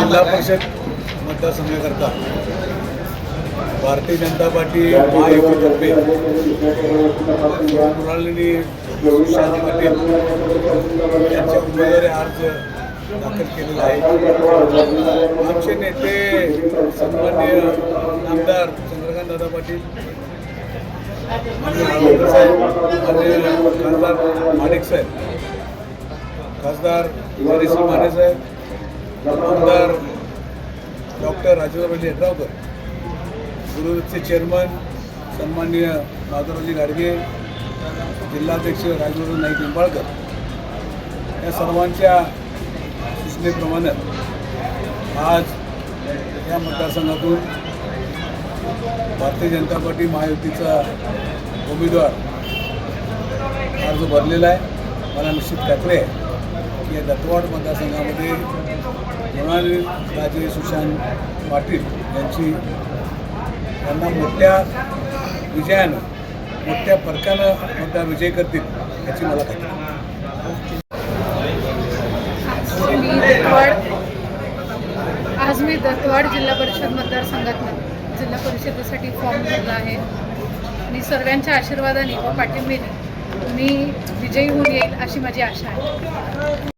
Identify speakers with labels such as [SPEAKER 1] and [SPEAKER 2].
[SPEAKER 1] जिल्हा परिषद मतदारसंघाकरता भारतीय जनता पार्टी महायुतीतर्फे मृणालिनी सुशांत पाटील यांचे उमेदवारी अर्ज दाखल केलेला आहे। आमचे नेते सन्माननीय आमदार चंद्रकांत दादा पाटील, माननीय आळवकर साहेब, माननीय खासदार माणिक साहेब, खासदार हरीसिंग माने साहेब, आमदार डॉक्टर राजेंद्र हेटरावकर, गुरुदत्तचे चेअरमन सन्माननीय माधवरावजी गाडगे, जिल्हाध्यक्ष राजेंद्र नाईक निंबाळकर या सर्वांच्या सूचनेप्रमाणे आज या मतदारसंघातून भारतीय जनता पार्टी महायुतीचा उमेदवार अर्ज भरलेला आहे। मला निश्चित खात्री आहे की या दत्तवाड मतदारसंघामध्ये मृणालिनी राजे सुशांत पाटील यांना मोठ्या विजयानं, मोठ्या फरकानं मतदार विजय करतील याची मला खात्री आहे।
[SPEAKER 2] आज मी दत्तवाड जिल्हा परिषद मतदारसंघात जिल्हा परिषदेसाठी फॉर्म भरला आहे आणि सर्वांच्या आशीर्वादाने व पाठिंब्याने मी विजयी होऊन येईल अशी माझी आशा आहे।